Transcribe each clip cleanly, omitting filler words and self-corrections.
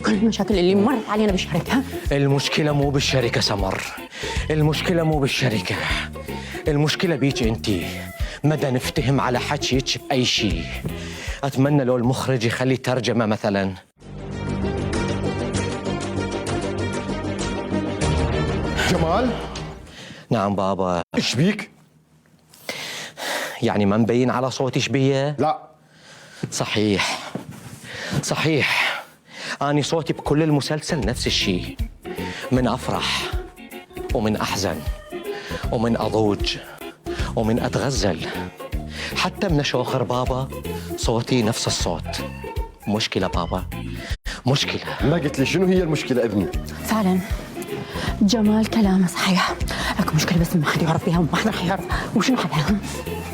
كل المشاكل اللي مرت علينا بالشركة. المشكلة مو بالشركة سمر، المشكلة مو بالشركة، المشكلة بيك انتي. مدى نفتهم على حكيك بأي شيء. أتمنى لو المخرج يخلي ترجمة مثلا. جمال؟ نعم بابا. ايش بيك؟ يعني ما مبين على صوتي شبيه؟ لا. صحيح صحيح، أني صوتي بكل المسلسل نفس الشيء. من أفرح ومن أحزن ومن أضوج ومن أتغزل، حتى من أشوخر بابا صوتي نفس الصوت. مشكلة بابا، مشكلة. ما قلت لي شنو هي المشكلة ابني؟ فعلا جمال كلامه صحيح، اكو مشكلة بس ما حد يعرف بيها وما حد رح يعرف وشنو حلها.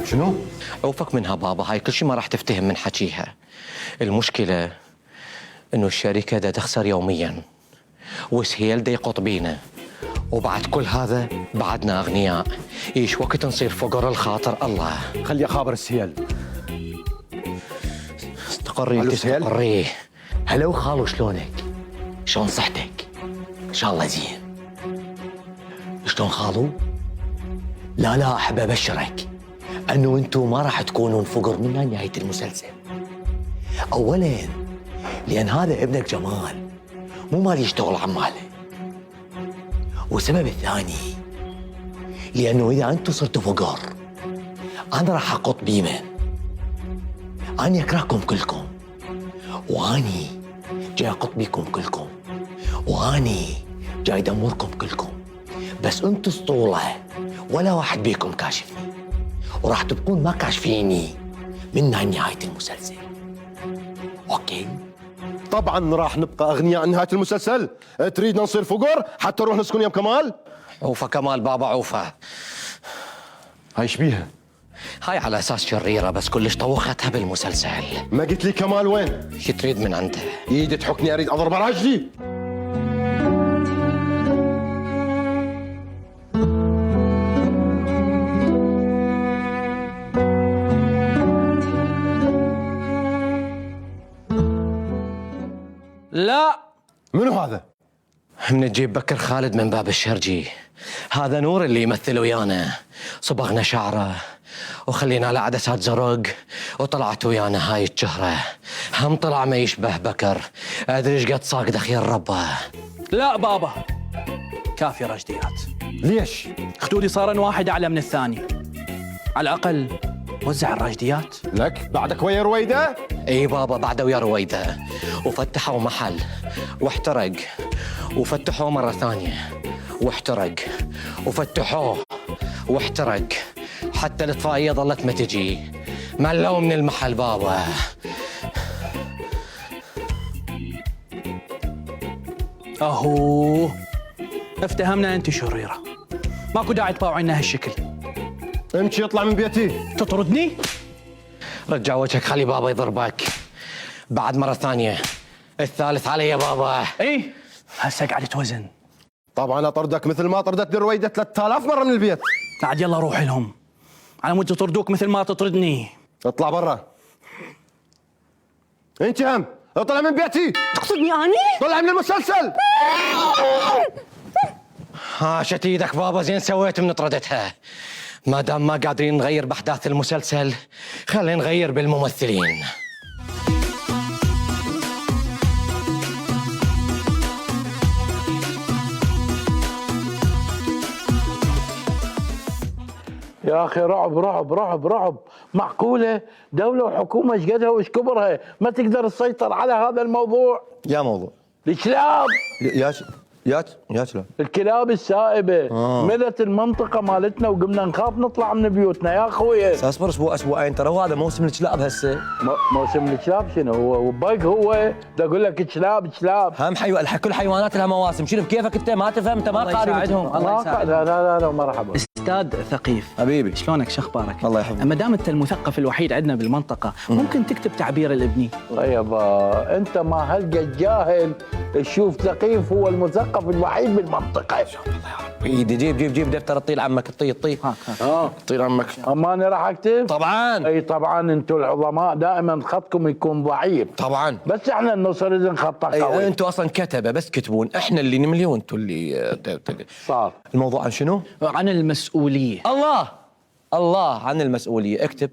شنو؟ عوفك منها بابا، هاي كل شيء ما راح تفتهم من حكيها. المشكلة إنه الشركة دا تخسر يومياً، وسهيل دا يقط بينا، وبعد كل هذا بعدنا أغنياء. إيش وقت نصير فقراء الخاطر الله. خلي خابر السيال. استقري ألو انت، استقري. هلو خالو، شلونك؟ شلون صحتك؟ إن شاء الله زين. شلون خالو؟ لا أحب أبشرك أنه أنتم ما راح تكونون فقر من نهاية المسلسل. أولاً لأن هذا ابنك جمال مو مال يشتغل عماله، والسبب الثاني لأنه إذا أنتم صرتوا فقر أنا راح أقط بيمن. أنا أكرهكم كلكم، وأني جاي أقط بيكم كلكم، وأني جاي أدمركم كلكم. بس أنتم اسطولة، ولا واحد بيكم كاشفني، وراح تبقون ما كاشفيني من نهاية المسلسل. أوكي؟ طبعا راح نبقى اغنياء نهاية المسلسل. تريدنا نصير فقر حتى نروح نسكن يم كمال؟ عوفة كمال بابا، عوفة. هاي ايش بيها؟ هاي على أساس شريرة بس كلش طوختها بالمسلسل. ما قلت لي كمال وين؟ شو تريد من عنده؟ ايدي تحكني اريد اضرب راجلي. لا. منو هذا؟ من تجيب بكر خالد من باب الشرجي. هذا نور اللي يمثل ويانا. صبغنا شعره وخلينا له عدسات زرق، وطلعت ويانا هاي الشهرة. هم طلع ما يشبه بكر. أدري ايش قد صاق دخيل ربه. لا بابا، كافي رشديات. ليش؟ خدودي صارن واحد أعلى من الثاني. على الأقل وزع الراشديات. لك بعدك ويا رويدة؟ اي بابا، بعده ويا رويدة. وفتحوا محل واحترق، وفتحوه مرة ثانية واحترق، وفتحوه واحترق، حتى الإطفائية ظلت ما تجي. ملوا من المحل بابا. أهو افتهمنا أنت شريرة، ماكو داعي تطاوعينا هالشكل. امشي اطلع من بيتي. تطردني؟ رجع وجهك، خلي بابا يضربك. بعد مرة ثانية، الثالث علي يا بابا. إيه هسه قاعد توزن. طبعا اطردك مثل ما طردت رويدة 3000 مرة من البيت. عاد يلا روح لهم على مود تطردوك مثل ما تطردني. اطلع برا. انت هم اطلع من بيتي. تقصدني اني؟ طلع من المسلسل. هاشت ايدك بابا، زين سويت من طردتها. ما دام ما قادرين نغير باحداث المسلسل، خلينا نغير بالممثلين. يا اخي رعب رعب رعب رعب. معقوله دوله وحكومه ايش قدها وايش كبرها ما تقدر تسيطر على هذا الموضوع؟ يا موضوع الكلاب، يا شلون؟ الكلاب السائبه ملت المنطقه مالتنا وقمنا نخاف نطلع من بيوتنا يا اخويا. اصبر اسبوع اسبوعين، ترى هذا موسم الكلاب هسه. موسم الكلاب شنو هو؟ وبق هو دا اقول لك كلاب كلاب. هم كل حيوانات لها مواسم. شنو بكيفك انت ما تفهم؟ انت ما قاري. الله يساعدهم. لا لا لا مرحبا. استاذ ثقيف حبيبي. شلونك شخبارك؟ الله يحفظك. ما دام انت المثقف الوحيد عندنا بالمنطقه ممكن تكتب تعبير الابني. يابا انت ما هلقى جاهل تشوف ثقيف هو المثقف الوحيد بالمنطقه. ايدي جيب دفتر الطيل عمك الطيل طير عمك. اما انا راح اكتب. طبعا اي طبعا انتم العظماء دائما خطكم يكون ضعيف. طبعا. بس احنا النصر اذا خطه قوي. انتوا اصلا كتبه بس كتبون، احنا اللي نملي وانتوا اللي صار الموضوع عن شنو؟ عن المسؤوليه. الله عن المسؤوليه. اكتب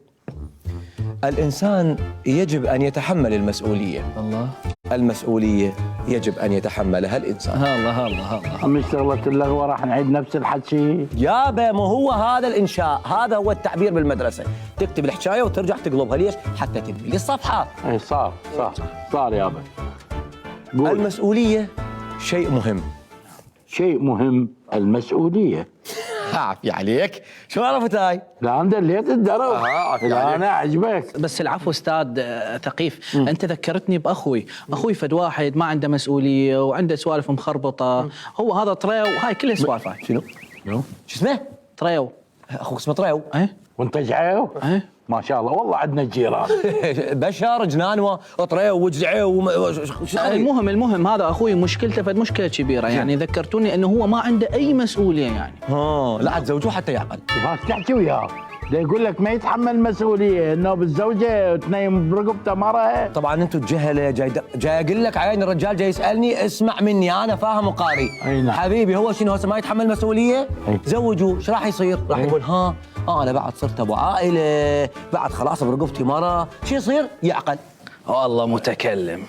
الانسان يجب ان يتحمل المسؤوليه. الله المسؤوليه يجب ان يتحملها الانسان. الله مش شغله اللغوه راح نعيد نفس الحكي. يابا ما هو هذا الانشاء، هذا هو التعبير بالمدرسه، تكتب الحكايه وترجع تقلبها. ليش؟ حتى تنمي الصفحه. اي صار يابا. قول. المسؤوليه شيء مهم. شيء مهم المسؤوليه. عافية عليك. شو عرفت هاي؟ لا انت اللي تدرب. عافية لا عليك. انا عجبك. بس العفو استاذ ثقيف، انت ذكرتني باخوي فد واحد ما عنده مسؤوليه وعنده سوالف مخربطه. هو هذا طريو وهاي كلها سوالف. شنو؟ شو اسمه؟ طريو. اخوك اسمه طريو. ايه وانت جعيو؟ ايه ما شاء الله والله عندنا جيران. بشر جنان وطريو وجزعيو المهم هذا اخوي مشكلته فد مشكله كبيره، يعني ذكرتوني انه هو ما عنده اي مسؤوليه يعني. لا عاد زوجوه حتى يعقل. بس تحكي وياه ده يقول لك ما يتحمل مسؤوليه انه بالزوجه تنيم برقبته مره. طبعا انتم جهله. جاي اقول لك عين الرجال جاي يسالني، اسمع مني انا فاهم وقاري. أي نعم. حبيبي هو شنو هسه ما يتحمل مسؤوليه؟ أي. زوجوه. ايش راح يصير؟ راح يقول انا بعد صرت ابو عائله، بعد خلاص برقبتي مره، شو يصير؟ يعقل. والله متكلم.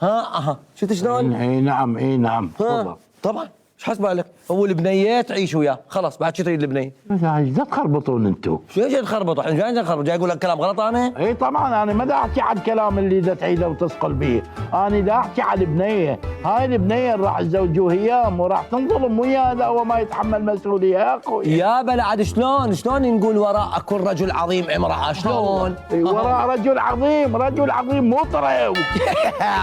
شفت شلون؟ اي نعم تفضل. طبعا ايش حسب لك؟ هو البنيه تعيش وياه، خلاص بعد شو تريد البنيه؟ ايش تخربطون انتم؟ شو جاي تخربطوا؟ احنا جاي نخربط، جاي اقول لك كلام غلط انا؟ اي طبعا انا ما دا احكي عن الكلام اللي دا تعيده وتثقل به، انا دا احكي عن البنيه، هاي البنيه اللي راح تزوجوه اياه وراح تنظلم وياه هذا هو ما يتحمل مسؤوليه يا اخوي. يا بلا عاد شلون نقول وراء كل رجل عظيم امراه؟ شلون؟ وراء رجل عظيم مو طريو.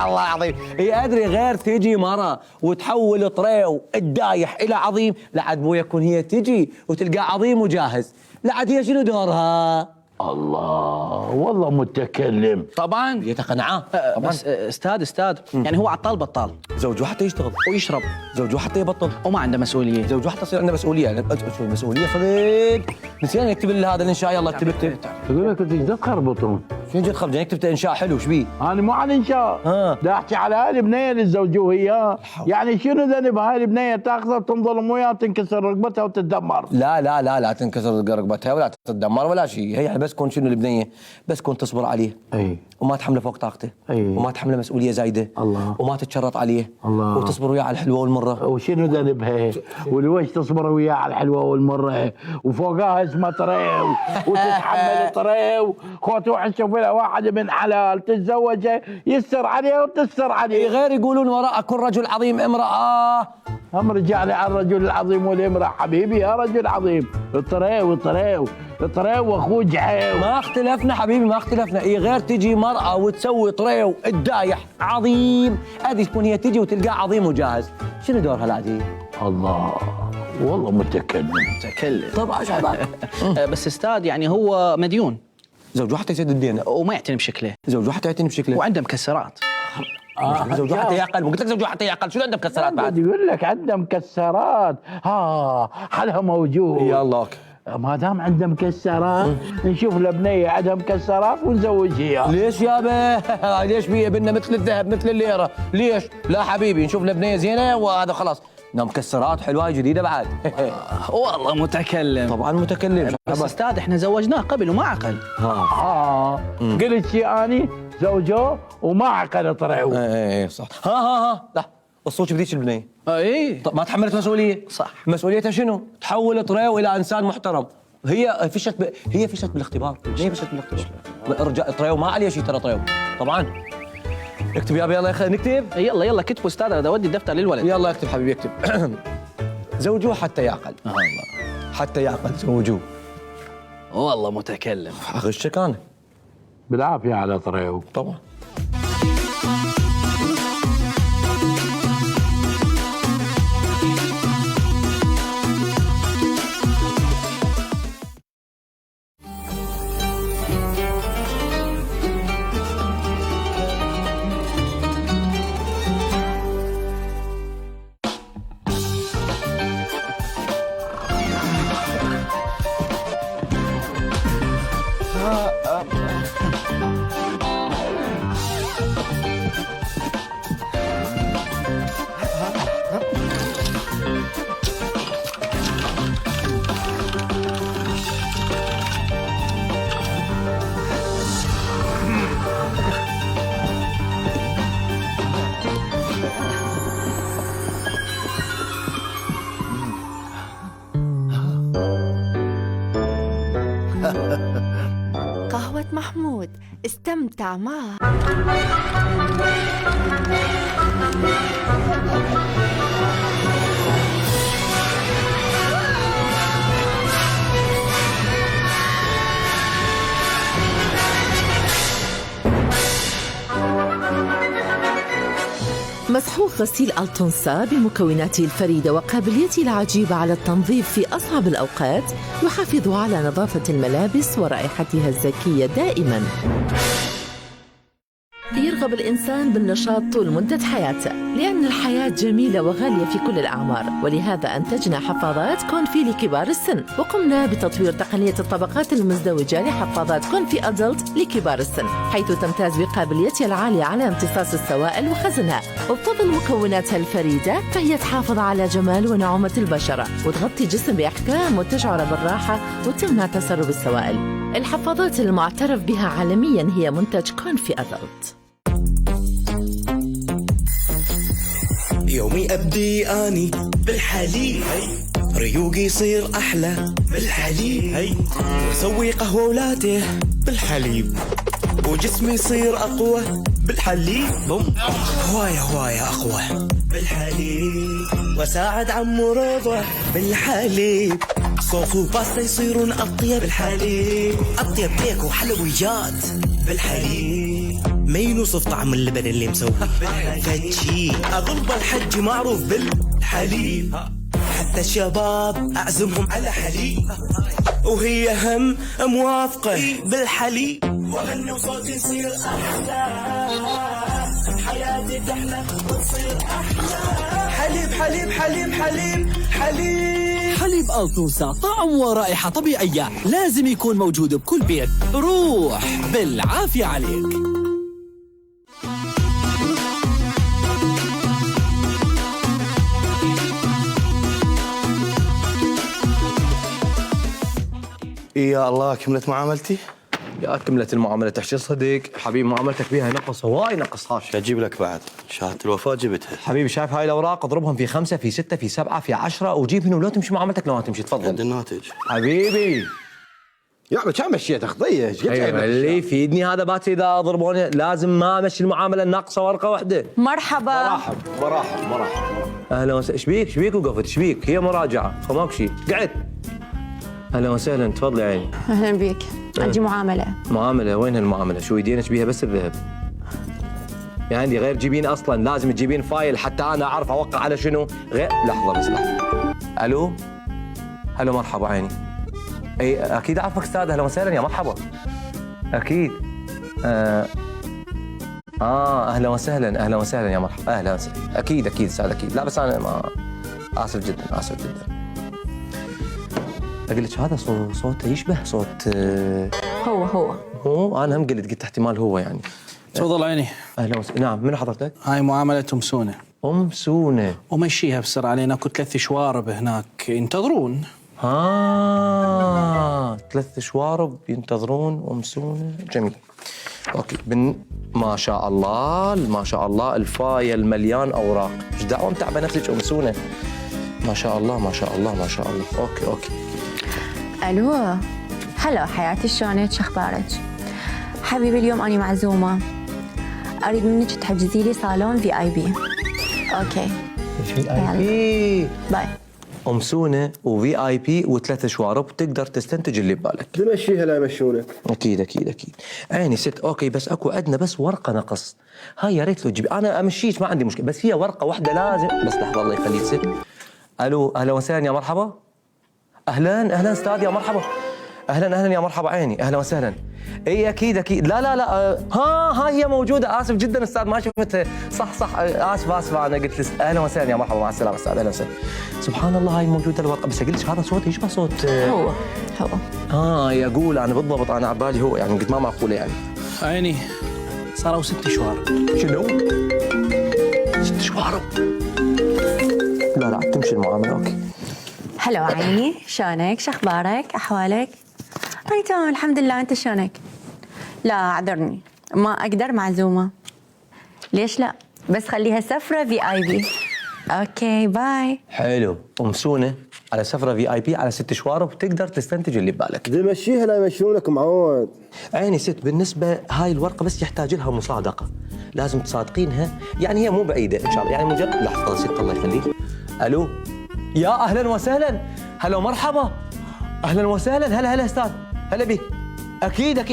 الله عظيم. ادري غير تجي مره وتحول طريو الدايح الى عظيم، لعد مو يكون هي تجي وتلقى عظيم وجاهز، لعد هي شنو دورها؟ الله والله متكلم. طبعا يتقنعاه. طبعا. بس استاذ يعني هو عطال بطال زوجوه حتى يشتغل ويشرب زوجوه حتى يبطل وما عنده مسؤوليه. زوجوه حتى يصير عنده مسؤوليه. يعني مسؤوليه صدق. نسينا نكتب لها هذا الانشاء. يلا اكتب. يقول لك ايش تخربطون؟ شنو جد خرج؟ كتبت انشاء حلو. ايش بيه؟ انا مو عن انشاء. دا احكي على هاي البنيه اللي تزوجوه اياه. يعني شنو ذنب هاي البنيه تاخذها وتنظلم وياه تنكسر رقبتها وتتدمر؟ لا تنكسر رقبتها ولا تتدمر ولا شيء. هي بس كون شنو البنيه؟ بس كون تصبر عليه. اي وما تحمله فوق طاقته. أي. وما تحمله مسؤوليه زايده. الله. وما تتشرط عليه. الله. وتصبر وياه على الحلوه والمره. وشنو ذنبها؟ ولويش تصبر وياه على الحلوه والمره وفوقها اسمها طريو وتتحمل طريو. خوتي روح نشوف لها واحد من حلال تتزوجه يستر عليه وتستر عليه. غير يقولون وراء كل رجل عظيم امراه. هم رجعنا على الرجل العظيم والامراه. حبيبي يا رجل عظيم الطريو واخوه جحيم. ما اختلفنا حبيبي، ما اختلفنا. غير تجي مرأة وتسوي طريو الدايح عظيم، هذه تكون هي تجي وتلقاه عظيم وجاهز. شنو دورها العادي؟ الله والله متكلم. طبعا شعبان. بس استاذ يعني هو مديون زوجوه حتى يسد الدين، وما يعتني بشكله زوجوه حتى يعتني بشكله، وعنده مكسرات. زوجوه حتى يعقل. قلت لك زوجوه حتى يعقل. شنو عنده مكسرات بعد؟ يقول لك عنده مكسرات. حلها موجود. يلا ما دام عنده مكسرات نشوف البنيه عندها مكسرات ونزوجها اياها. ليش يابا؟ ليش بينا مثل الذهب مثل الليره؟ ليش؟ لا حبيبي نشوف البنيه زينه وهذا خلاص. مكسرات حلوه جديده بعد. والله متكلم. طبعا متكلم. بس استاذ احنا زوجناه قبل وما عقل. قلت شيء اني زوجوه وما عقل طريقه. ايه صح. لا الصوت بذيك البنيه. اي طب ما تحملت مسؤوليه. صح. مسؤوليتها شنو؟ تحول طريو الى انسان محترم. هي فشت بالاختبار. هي فشت بالاختبار. طريو ما عليه شيء ترى طريو. طبعا اكتب يابا. يلا نكتب. يلا كتبوا استاذ. انا اودي الدفتر للولد. يلا اكتب حبيبي اكتب. زوجوه حتى يعقل. الله حتى يعقل زوجوه. والله متكلم. اغشك انا. بالعافيه على طريقه. طبعا. قهوة محمود، استمتع معه. مسحوق غسيل ألتونسا بمكوناته الفريدة وقابليته العجيبة على التنظيف في أصعب الأوقات يحافظ على نظافة الملابس ورائحتها الزكية دائماً. يرغب الإنسان بالنشاط طول مدة حياته لأن الحياة جميلة وغالية في كل الأعمار، ولهذا أنتجنا حفاضات كونفي لكبار السن، وقمنا بتطوير تقنية الطبقات المزدوجة لحفاضات كونفي أدلت لكبار السن، حيث تمتاز بقابليتها العالية على امتصاص السوائل وخزنها، وبفضل مكوناتها الفريدة فهي تحافظ على جمال ونعومة البشرة وتغطي الجسم بإحكام وتشعر بالراحة وتمنع تسرب السوائل. الحفاضات المعترف بها عالميا هي منتج كونفي أدلت. يومي أبدي أني بالحليب، ريوقي يصير أحلى بالحليب، وأسوي قهوة ولاته بالحليب، وجسمي يصير أقوى بالحليب، هواية أقوى بالحليب، وأساعد عمو رضا بالحليب، صوص وباستا يصيرون أطيب بالحليب، أطيب كيك وحلويات بالحليب، ما ينوصف طعم اللبن اللي مسوي فتشي، أغلب الحج معروف بالحليب، حتى الشباب أعزمهم على حليب، وهي هم موافقة بالحليب، وغني وصوتي يصير أحلى، حياتي تحلى وتصير أحلى، حليب حليب حليب حليب حليب. حليب ألتونسا طعم ورائحة طبيعية لازم يكون موجود بكل بيت. روح بالعافية عليك. يا الله كملت معاملتي؟ يا كملت المعاملة تحشي صدق حبيبي، معاملتك بيها نقص هواي نقصهاش. اجيب لك بعد شهادة الوفاة جبتها حبيبي شايف هاي الأوراق اضربهم في 5 في 6 في 7 في 10 وجيب هنا ولو تمشي معاملتك لو ما تمشي تفضل. عند الناتج حبيبي يا عمي كم مشيت خطيه؟ أيوة اللي يفيدني هذا باتي اذا ضربوني لازم ما امشي المعامله ناقصه ورقه واحده. مرحبا. مرحب. اهلا وسهلا. ايش بيك وقفت؟ ايش بيك؟ هي مراجعه فماكو شيء. قعد. اهلا وسهلا تفضلي يا عيني. اهلا بيك. عندي معامله. وين هالمعامله؟ شو يدينك بيها بس الذهب؟ يعني عندي غير تجيبين اصلا لازم تجيبين فايل حتى انا اعرف اوقع على شنو غير. لحظه بس لحظه. الو مرحبا عيني. اي اكيد اعرفك استاذ. اهلا وسهلا يا مرحبا. اكيد. اهلا وسهلا يا مرحبا. اهلا وسهلا. اكيد استاذ اكيد. لا بس انا ما اسف جدا. اقول لك هذا صوته يشبه صوت هو انا هم قلت احتمال هو يعني. تفضل عيني. اهلا وسهلا. نعم من حضرتك؟ هاي معاملة أم سونة. ومشيها بسرعة علينا. اكو 3 شوارب هناك ينتظرون. 3 شوارب ينتظرون أم سونة. جميل. اوكي ما شاء الله الفايل مليان اوراق. ايش دعوه متعبه نفسك أم سونة؟ ما شاء الله. اوكي. الو هلا حياتي، شلونك؟ شو اخبارك؟ حبيبي اليوم أنا معزومة، اريد منك تحجزي لي صالون VIP. اوكي VIP باي. أم سونة وVIP و3 شوارب تقدر تستنتج اللي ببالك. تمشيها لا يمشونك. اكيد عيني ست. اوكي بس اكو عندنا بس ورقه نقص. هاي يا ريت لو تجيبي. انا امشيك ما عندي مشكله بس هي ورقه واحده لازم. بس لحظه الله يخليك ست. الو اهلا وسهلا يا مرحبا. اهلا استاذ يا مرحبا. اهلا يا مرحبا عيني. اهلا وسهلا. اي اكيد. لا هاي هي موجوده. اسف جدا استاذ ما شفتها. صح اسف انا قلت اهلا وسهلا يا مرحبا. مع السلامه استاذ. اهلا وسهلا. سبحان الله هاي موجوده الورقه بس اقول لك هذا صوت يشبه صوت هو يقول انا بالضبط. انا على بالي هو يعني قلت ما معقوله يعني. عيني صاروا 6 شوارب. شنو؟ 6 شوارب؟ لا تمشي المعامله. اوكي. هلا عيني، شلونك؟ شو اخبارك؟ احوالك؟ انا تمام الحمد لله. انت شلونك؟ لا اعذرني ما اقدر، معزومه. ليش لا؟ بس خليها سفره VIP. اوكي باي. حلو. أم سونة على سفرة VIP على 6 شوارب تقدر تستنتج اللي ببالك. دي مشيها لا يمشونك معود. عيني ست، بالنسبة هاي الورقة بس يحتاج لها مصادقة، لازم تصادقينها، يعني هي مو بعيدة إن شاء الله، يعني مجرد لحظة ست الله يخليك. ألو، يا أهلا وسهلا، هلا مرحبا، أهلا وسهلا، هلا استاذ، هلا بك. أكيد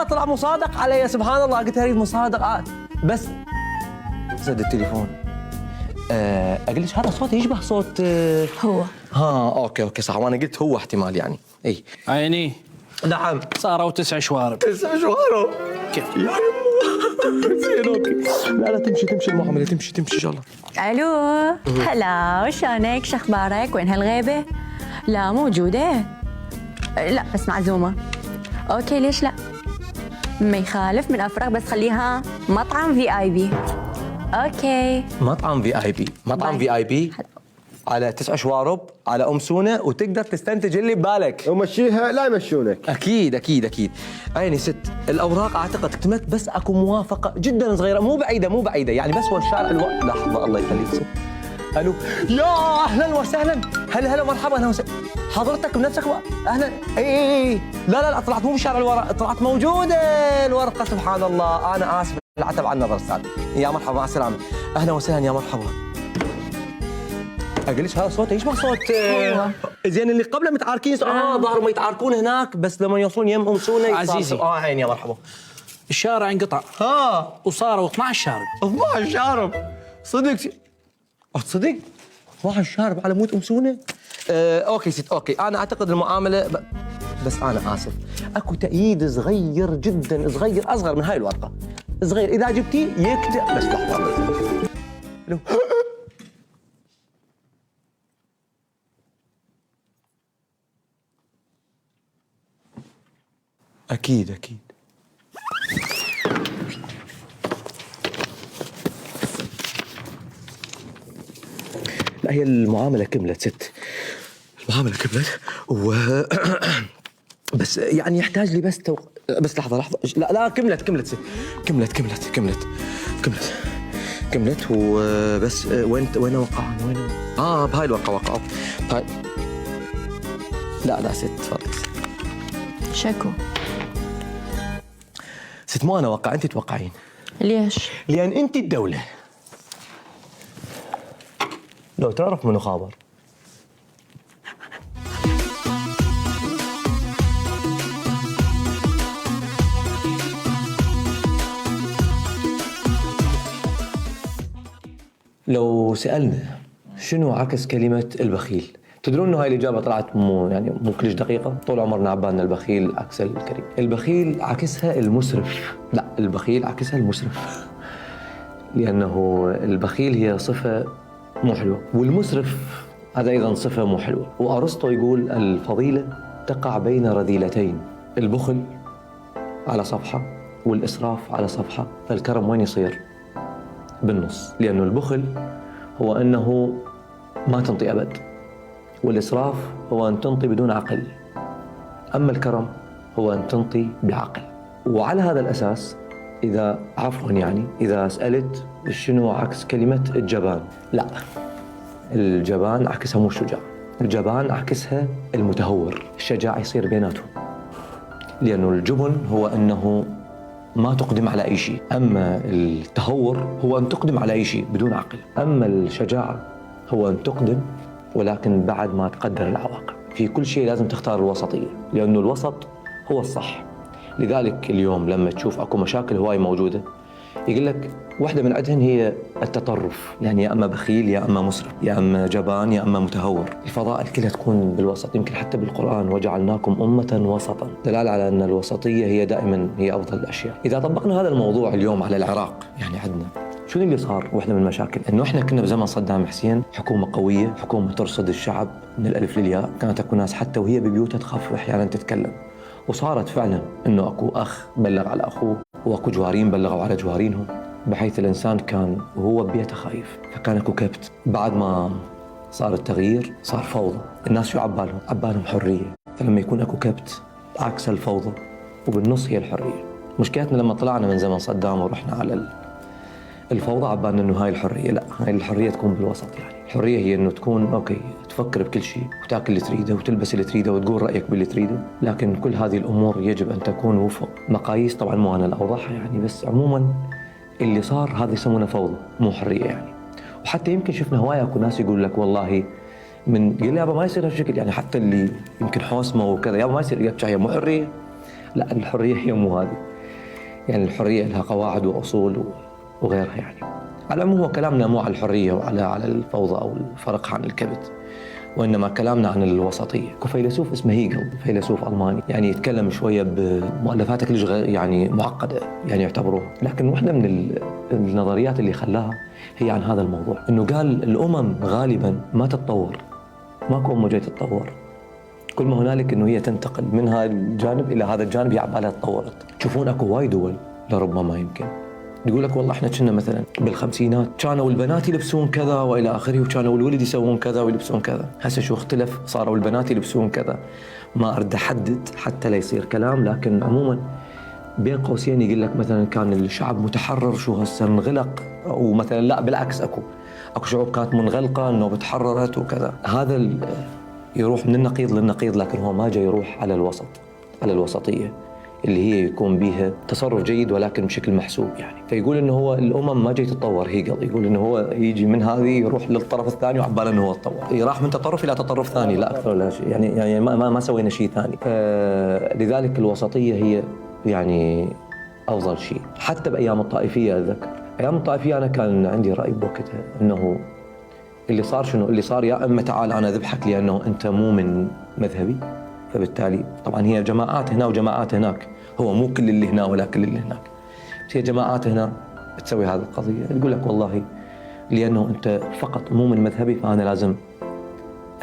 طلع مصادق علي، سبحان الله، قلت أريد مصادق بس زد التليفون. أقلش هذا صوت يشبه صوت هو. أوكي صح، وأنا قلت هو احتمال يعني. إي عيني. نعم. صاروا 9 شوارب. 9 شوارب كيف؟ يا زين اوكي. لا تمشي المعامله، تمشي ان شاء الله. الو، هلا، وشانك؟ شخبارك؟ وين هالغيبه؟ لا موجوده. لا بس معزومه. اوكي ليش لا؟ ما يخالف، من افرغ، بس خليها مطعم VIP. اوكي. مطعم VIP على 9 شوارب على ام سونه، وتقدر تستنتج اللي ببالك. ومشيها لا يمشونك. اكيد. عيني ست، الاوراق اعتقد اكتملت، بس اكو موافقه جدا صغيره، مو بعيده يعني، بس هو الشارع لحظه الله يخليك ست. الو، يا اهلا وسهلا، هلا مرحبا، اهلا وسهلا. حضرتك بنفسك اهلا. اي لا طلعت مو بالشارع اللي ورا، طلعت موجوده الورقه، سبحان الله، انا اسف العتب على النظر استاذ. يا مرحبا، مع السلامه، اهلا وسهلا، يا مرحبا. اقلش هذا صوت يشبه صوت زين اللي قبله متعاركين. ظهروا ما يتعاركون هناك، بس لما يوصلون يم ام سونه عزيزي. عيني، يا مرحبا. الشارع انقطع. وصاروا 12 شارب. 12 شارب صدق؟ تصدق 12 شارب على مود ام سونه؟ اوكي ست، اوكي، انا اعتقد المعامله بس انا اسف، اكو تأييد صغير جدا، اصغر من هاي الورقه، صغير، اذا جبتيه يكتب. بس لحظه أكيد لا، هي المعاملة كملت ست، المعاملة كملت بس يعني يحتاج لي بس لحظة لا كملت ست، كملت وبس. وين وقعها؟ بهاي الورقة وقعوا. لا ست تفضل. شكو ست، مو انا اوقع، انت توقعين. ليش؟ لان انت الدولة. لو تعرف منو خابر. لو سألنا شنو عكس كلمة البخيل، تدرون انه هاي الاجابه طلعت مو كلش دقيقه. طول عمرنا عبالنا البخيل عكس الكريم. البخيل عكسها المسرف. لا، البخيل عكسها المسرف، لانه البخيل هي صفه مو حلوه، والمسرف هذا ايضا صفه مو حلوه. وارسطو يقول الفضيله تقع بين رذيلتين، البخل على صفحه والاسراف على صفحه، فالكرم وين يصير؟ بالنص. لانه البخل هو انه ما تنطي ابد، والإسراف هو أن تنطي بدون عقل، أما الكرم هو أن تنطي بعقل. وعلى هذا الأساس إذا سألت شنو عكس كلمة الجبان، لا، الجبان عكسها مو الشجاع، الجبان عكسها المتهور. الشجاع يصير بيناتهم، لأنه الجبن هو أنه ما تقدم على أي شيء، أما التهور هو أن تقدم على أي شيء بدون عقل، أما الشجاعة هو أن تقدم ولكن بعد ما تقدر العواقب. في كل شيء لازم تختار الوسطية، لأنه الوسط هو الصح. لذلك اليوم لما تشوف أكو مشاكل هواي موجودة، يقول لك واحدة من عندهن هي التطرف، يعني يا أما بخيل يا أما مسرف يا أما جبان يا أما متهور. الفضائل كلها تكون بالوسط. يمكن حتى بالقرآن وجعلناكم أمة وسطا، دلالة على أن الوسطية هي دائما هي أفضل الأشياء. إذا طبقنا هذا الموضوع اليوم على العراق، يعني عندنا شنو اللي صار؟ واحدة من المشاكل انه احنا كنا بزمن صدام حسين حكومة قوية، حكومة ترصد الشعب من الالف للياء، كانت اكو ناس حتى وهي ببيوتها تخاف احيانا تتكلم. وصارت فعلا انه اكو اخ بلغ على اخوه، واكو جوارين بلغوا على جوارينهم، بحيث الانسان كان وهو ببيته خايف، فكان اكو كبت. بعد ما صار التغيير صار فوضى، الناس شو عبالهم؟ عبالهم حرية. فلما يكون اكو كبت عكس الفوضى، وبالنص هي الحرية. مشكلتنا لما طلعنا من زمن صدام ورحنا على الفوضى، عبالنا انه هاي الحرية، لا، هاي الحرية تكون بالوسط يعني. الحرية هي إنه تكون أوكي تفكر بكل شيء وتاكل اللي تريده وتلبس اللي تريده وتقول رأيك باللي تريده، لكن كل هذه الأمور يجب أن تكون وفق مقاييس. طبعا مو أنا الأوضحها يعني، بس عموما اللي صار هذا يسمونه فوضى مو حرية يعني. وحتى يمكن شفنا هواية أكو ناس يقول لك والله من قال لي يابا ما يصير هالشكل يعني، حتى اللي يمكن حوسمة وكذا يابا ما يصير، يبقى هي مو حرية. لا، الحرية هي مو هذه يعني، الحرية لها قواعد وأصول وغيرها يعني. على العموم هو كلامنا مو على الحرية وعلى الفوضى أو الفرق عن الكبت، وإنما كلامنا عن الوسطية. فيلسوف اسمه هيجل، فيلسوف ألماني، يعني يتكلم شوية بمؤلفاته كلش يعني معقدة يعني يعتبروه، لكن واحدة من النظريات اللي خلاها هي عن هذا الموضوع، إنه قال الأمم غالباً ما تتطور، ماكو أمة جاي تتطور، كل ما هنالك إنه هي تنتقل من هذا الجانب إلى هذا الجانب، هي عبالها تطورت. تشوفون أكو وايد دول لربما يمكن يقول لك والله احنا كنا مثلا بالخمسينات كانوا البنات يلبسون كذا والى اخره، وكانوا الولد يسوون كذا ويلبسون كذا. هسه شو اختلف، صاروا البنات يلبسون كذا. ما اريد احدد حتى لا يصير كلام، لكن عموما بين قوسين يقول لك مثلا كان الشعب متحرر، شو هسه انغلق، ومثلا لا بالعكس اكو شعوب كانت منغلقه انه بتحررت وكذا. هذا يروح من النقيض للنقيض، لكن هو ما جاي يروح على الوسط، على الوسطيه اللي هي يكون بيها تصرف جيد ولكن بشكل محسوب يعني. فيقول انه هو الامم ما جاي تتطور، هيجل يقول انه هو يجي من هذه يروح للطرف الثاني وعباله انه هو تطور، راح من تطرف الى تطرف ثاني لا اكثر ولا شيء يعني ما سوينا شيء ثاني. لذلك الوسطيه هي يعني افضل شيء. حتى بايام الطائفيه اتذكر ايام الطائفيه انا كان عندي راي بوقتها انه اللي صار شنو اللي صار، يا اما تعال انا اذبحك لانه انت مو من مذهبي، فبالتالي طبعا هي جماعات هنا وجماعات هناك، هو مو كل اللي هنا ولا كل اللي هناك، بس هي جماعات هنا تسوي هذه القضيه، تقول لك والله لانه انت فقط مو من مذهبي فانا لازم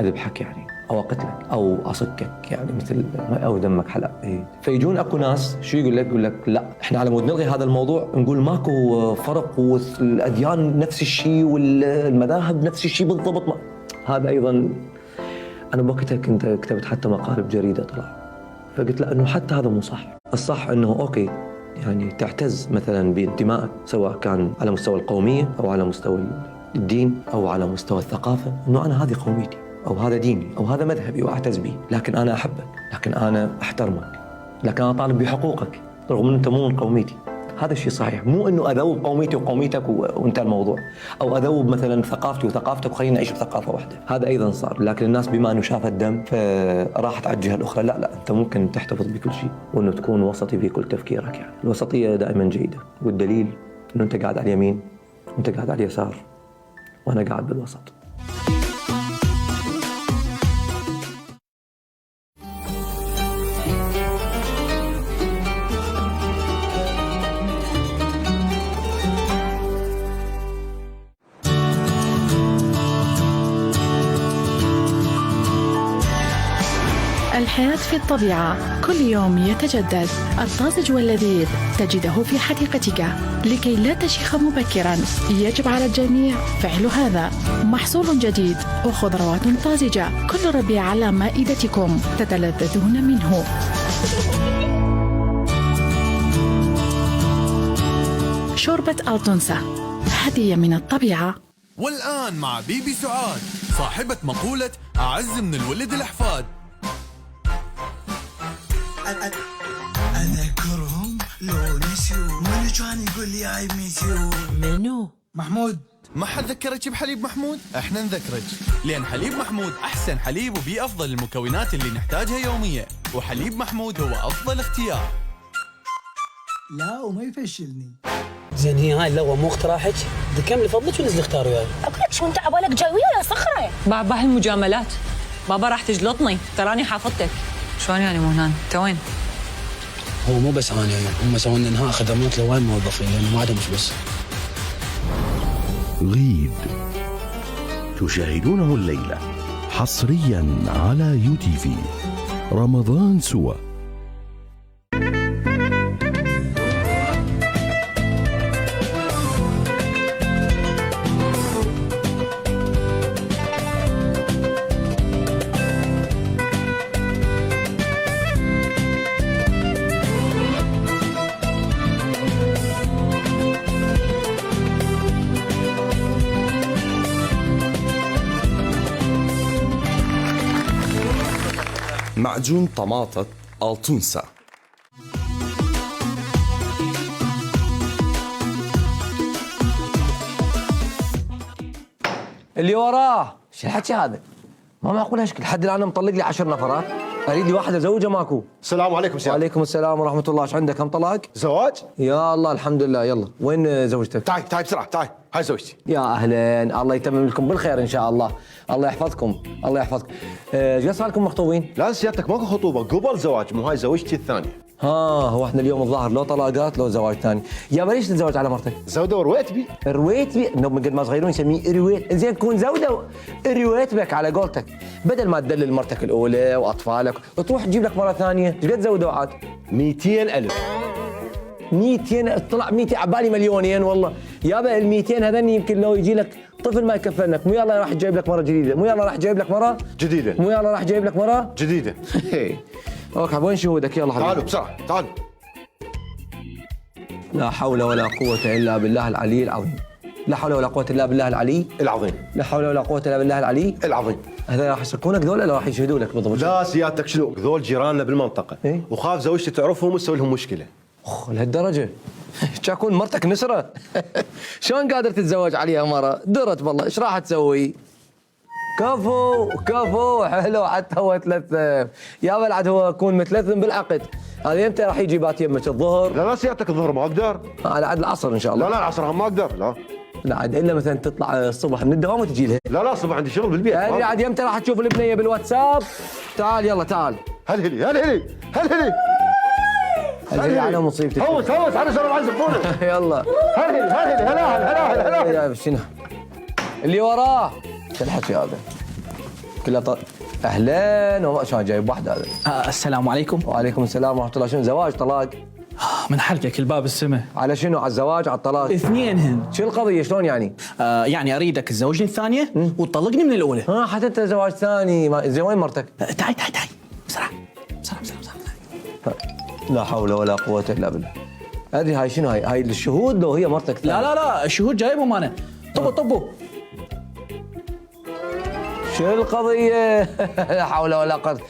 اذبحك يعني، او اقتلك او اصكك يعني، مثل او دمك حلق. فيجون اكو ناس شو يقول لك لا احنا على مود نلغي هذا الموضوع، نقول ماكو فرق والاديان نفس الشيء والمذاهب نفس الشيء بالضبط. هذا ايضا أنا بوقتها كنت كتبت حتى مقال بجريدة طلع، فقلت له إنه حتى هذا مو صح. الصح إنه أوكي يعني تعتز مثلاً بانتمائك، سواء كان على مستوى القومية أو على مستوى الدين أو على مستوى الثقافة، إنه أنا هذه قوميتي أو هذا ديني أو هذا مذهبي وأعتز به، لكن أنا أحبك، لكن أنا أحترمك، لكن أنا طالب بحقوقك رغم أن أنت مو من قوميتي. هذا الشيء صحيح، مو انه اذوب قوميتي وقوميتك وانتهى الموضوع، او اذوب مثلا ثقافتي وثقافتك وخلينا نعيش بثقافه واحده. هذا ايضا صار، لكن الناس بما انه شافت دم فراحت على الجهه الاخرى. لا انت ممكن تحتفظ بكل شيء وانه تكون وسطي في كل تفكيرك يعني. الوسطيه دائما جيده، والدليل انه انت قاعد على اليمين وانت قاعد على اليسار وانا قاعد بالوسط. الحياة في الطبيعة كل يوم يتجدد، الطازج واللذيذ تجده في حديقتك. لكي لا تشيخ مبكرا يجب على الجميع فعل هذا. محصول جديد وخضروات طازجة كل ربيع على مائدتكم تتلذذون منه. شوربة التونسة هدية من الطبيعة. والآن مع بيبي سعاد صاحبة مقولة أعز من الولد الأحفاد. أذكرهم لو نسيوا منو كان يقول لي I miss you. منو؟ محمود. ما حد ذكرك بحليب محمود؟ احنا نذكرك، لأن حليب محمود أحسن حليب وبيه أفضل المكونات اللي نحتاجها يوميا، وحليب محمود هو أفضل اختيار. لا وما يفشلني. زين هي هاي اللغوة مو اقتراحك؟ كملي فضلك ونزلي اختار وياي. اقول لك شو انت عبالك جاي وياي صخرة؟ بابا هالمجاملات، بابا راح تجلطني، تراني حافظتك. شلون يعني مو هنا؟ انت وين؟ هو مو بس انا يعني، هم سووا لنا انهاء خدمات لوين موظفين لانه ما عندهم فلوس. غيد تشاهدونه الليلة حصريا على UTV. رمضان سوا. معجون طماطة التونسة. اللي وراه شو الحكي هذا؟ ما معقول هالشكل، لحد الان مطلق لي 10 نفرات، اريد لي واحد ازوجه ماكو. السلام عليكم سيادة. وعليكم السلام ورحمه الله، ايش عندك؟ كم طلاق؟ زواج؟ يا الله الحمد لله. يلا وين زوجتك؟ تعي بسرعه، تعي، هاي زوجتي. يا اهلين، الله يتمم لكم بالخير ان شاء الله، الله يحفظكم، الله يحفظكم. ايش صار لكم مخطوبين؟ لا سيادتك ماكو خطوبه، قبل زواج، مو هاي زوجتي الثانيه. هو احنا اليوم الظاهر لو طلاقات لو زواج ثاني. يابا ليش تتزوج على مرتك؟ زوده ورويتبي. رويتبي؟ من قد ما صغيرون يسميه رويت، زين تكون زوده رويت بك على قولتك، بدل ما تدلل مرتك الاولى واطفالك وتروح تجيب لك مره ثانيه، ايش قد زوده عاد؟ 200,000. 200 طلع 200 عبالي مليونين والله. يابا ال 200 هذني يمكن لو يجي لك طفل ما يكفلنك، مو يلا راح جايب لك مره جديده، مو يلا راح جايب لك مره جديده، مو يلا راح جايب لك مره جديده. اوكي وين شهودك؟ يلا حبيبي تعالوا بسرعه، تعالوا. لا حول ولا قوة إلا بالله العلي العظيم. لا حول ولا قوة إلا بالله العلي العظيم. لا حول ولا قوة إلا بالله العلي العظيم. هذا راح يسكونك ذول ولا راح يشهدوا لك بالضبط؟ لا سيادتك شنو؟ ذول جيراننا بالمنطقة. إيه؟ وخاف زوجتي تعرفهم وتسوي لهم مشكلة. لهالدرجة؟ شاكون مرتك نسرة؟ شلون قادر تتزوج عليها مرة؟ درت بالله، ايش راح تسوي؟ كفو حلو، حتى هو تلثم. يابا العاد هو يكون متلثم بالعقد. هذا امتى راح يجي بات يمك الظهر؟ لا سيادتك الظهر ما اقدر. على عاد العصر ان شاء الله. لا العصر هم ما اقدر. لا عاد الا مثلا تطلع الصبح من الدوام وتجي لها. لا الصبح عندي شغل بالبيت. يعني عاد يمتى راح تشوف البنيه بالواتساب؟ تعال يلا تعال. هلهلي على مصيبتك. هوس انا شرب عن زبونه. يلا هلا شنو اللي وراه؟ شو الحكي هذا؟ كلها اهلين وما شلون جايب واحد هذا؟ السلام عليكم. وعليكم السلام ورحمه الله. شنو زواج طلاق؟ من حلقك الباب السماء. على شنو؟ على الزواج على الطلاق؟ اثنينهن. شو القضيه شلون يعني؟ يعني اريدك تزوجني الثانيه وتطلقني من الاولى. حتى انت زواج ثاني. زين وين مرتك؟ تعي بسرعه. لا حول ولا قوه الا بالله. هذه هاي شنو هاي الشهود لو هي مرتك ثاني؟ لا الشهود جايبهم انا. طبوا شو القضيه؟ لا حول ولا قوه.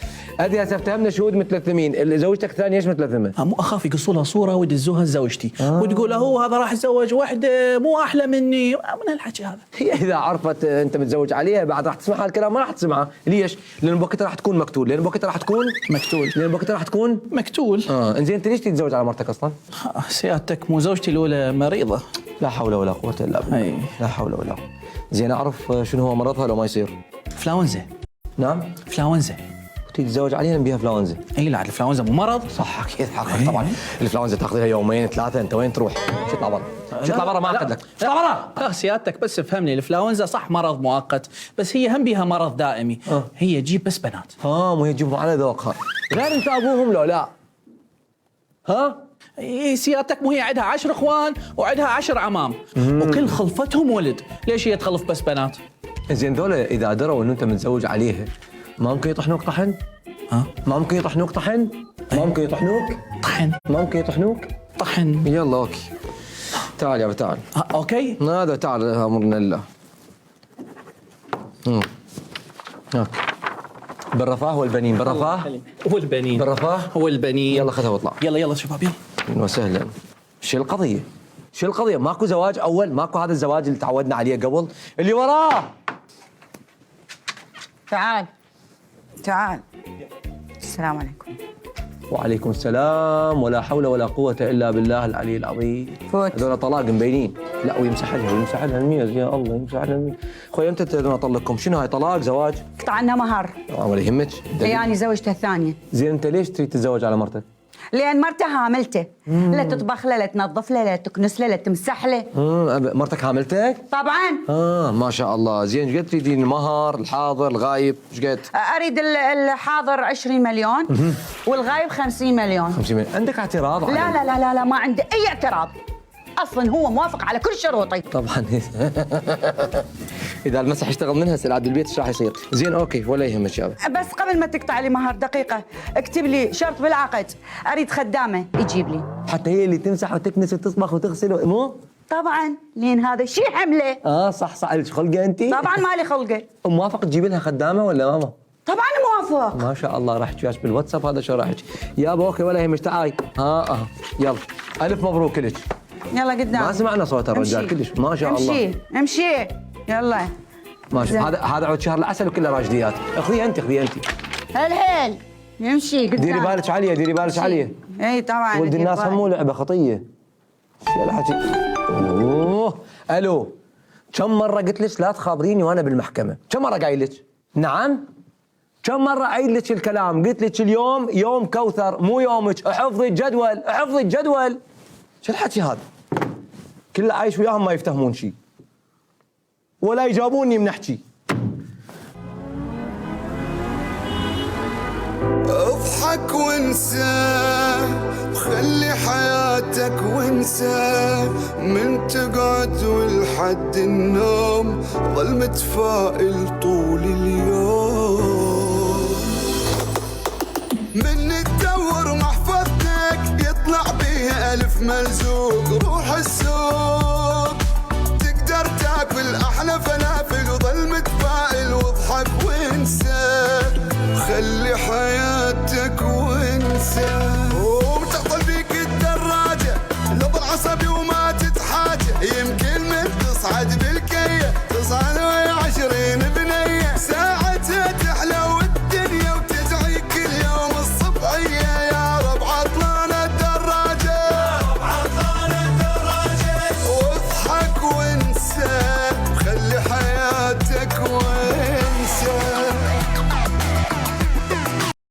هذه هسه افتهمنا شهود متلثمين، اللي زوجتك الثانيه ايش متلثمه؟ مو اخاف يقصوا لها صوره ويدزوها لزوجتي وتقول هو هذا راح يتزوج وحده مو احلى مني، من هالحكي هذا. هي اذا عرفت انت متزوج عليها بعد راح تسمع هالكلام، ما راح تسمعه. ليش؟ لان بوقتها راح تكون مقتول، لان بوقتها راح تكون مقتول. انزين انت ليش تتزوج على مرتك اصلا؟ سيادتك مو زوجتي الاولى مريضه. لا حول ولا قوه الا بالله. لا حول ولا قوه. زين اعرف شنو هو مرضها لو ما يصير؟ فلاونزا. نعم؟ فلاونزا. تتزوج عليها بيها فلاونزا. اي لا الفلاونزا مو مرض. صح اكيد حقك طبعا. الفلاونزا تاخذ لها يومين ثلاثه، انت وين تروح؟ اطلع برا، اطلع برا، ما اعقد لك. اطلع برا. سيادتك بس افهمني، الفلاونزا صح مرض مؤقت بس هي هم بيها مرض دائمي. هي تجيب بس بنات. مو هي تجيبهم على ذوقها. غير انت ابوهم لو لا. اي سيادتك مو هي عندها 10 اخوان وعندها 10 عمام وكل خلفتهم ولد، ليش هي تخلف بس بنات؟ زين ذولا اذا دروا انه انت متزوج عليها ما ممكن يطحنوك طحن؟ ما ممكن يطحنوك طحن؟ ما ممكن يطحنوك طحن؟ ما ممكن يطحنوك طحن. يلا اوكي تعال يابا تعال. اوكي هذا تعال امرنا لله. اوكي بالرفاه والبنين. بالرفاه والبنين. يلا خذها واطلع. يلا شباب يلا. وسهلا. شو القضيه؟ ماكو زواج اول؟ ماكو هذا الزواج اللي تعودنا عليه قبل؟ اللي وراه تعال. السلام عليكم. وعليكم السلام. ولا حول ولا قوة إلا بالله العلي العظيم. فوت. هذول طلاق مبينين. لا ويمسح لها الميز يا الله، يمسح لها الميز. خويا امتى تدرون اطلقكم؟ شنو هاي طلاق زواج؟ قطع عنا مهر. ولا يهمك. يعني زوجته الثانية. زين انت ليش تريد تتزوج على مرتك؟ لأن مرته هاملته، لا تطبخ له، لا تنظف له، لا تكنس له، لا تمسح له. مرتك هاملتك؟ طبعا. ما شاء الله. زين ايش قد تريدين؟ المهر، الحاضر، الغايب، ايش قد؟ اريد الحاضر 20 مليون والغايب 50 مليون. 50 مليون. عندك اعتراض عليه؟ لا لا لا لا لا ما عندي اي اعتراض. اصلا هو موافق على كل شروطي. طبعا. اذا المسح يشتغل منها سلعة البيت ايش راح يصير؟ زين اوكي ولا يهمك يابا. بس قبل ما تقطع لي مهر دقيقة اكتب لي شرط بالعقد، اريد خدامة يجيب لي. حتى هي اللي تمسح وتكنس وتصبخ وتغسل مو؟ طبعا لين هذا شيء حمله. صح لك خلقه انت؟ طبعا مالي خلقه. موافق تجيب لها خدامة ولا ماما؟ طبعا موافق. ما شاء الله راح احكي وياك بالواتساب. هذا شو راح احكي يابا؟ اوكي ولا يهمك تعاي. يلا الف مبروك لك. يلا قدام. ما سمعنا صوت الرجال كلش ما شاء الله. امشي يلا. ما شاء الله. هذا عود شهر العسل وكله راجديات. اخذيها انت هل يمشي قدام. ديري بالك عليه ديري بالك عليه. اي طبعا ولد الناس هم مو لعبه خطيه. شو الحكي؟ اوه الو كم مره قلت لك لا تخابريني وانا بالمحكمه؟ كم مره قايل لك؟ نعم؟ كم مره عيد لك الكلام؟ قلت لك اليوم يوم كوثر مو يومك. احفظي الجدول احفظي الجدول. شو الحكي هذا؟ كله عايش وياهم ما يفتهمون شيء ولا يجابوني من احكي. اضحك وانسى وخلي حياتك وانسى من تقعد ولحد النوم ظل متفائل طول اليوم. من تدور محفظتك يطلع بيها 1000 ملزوق. روح السوق تقدر تاكل احلى فلافل وظل متفائل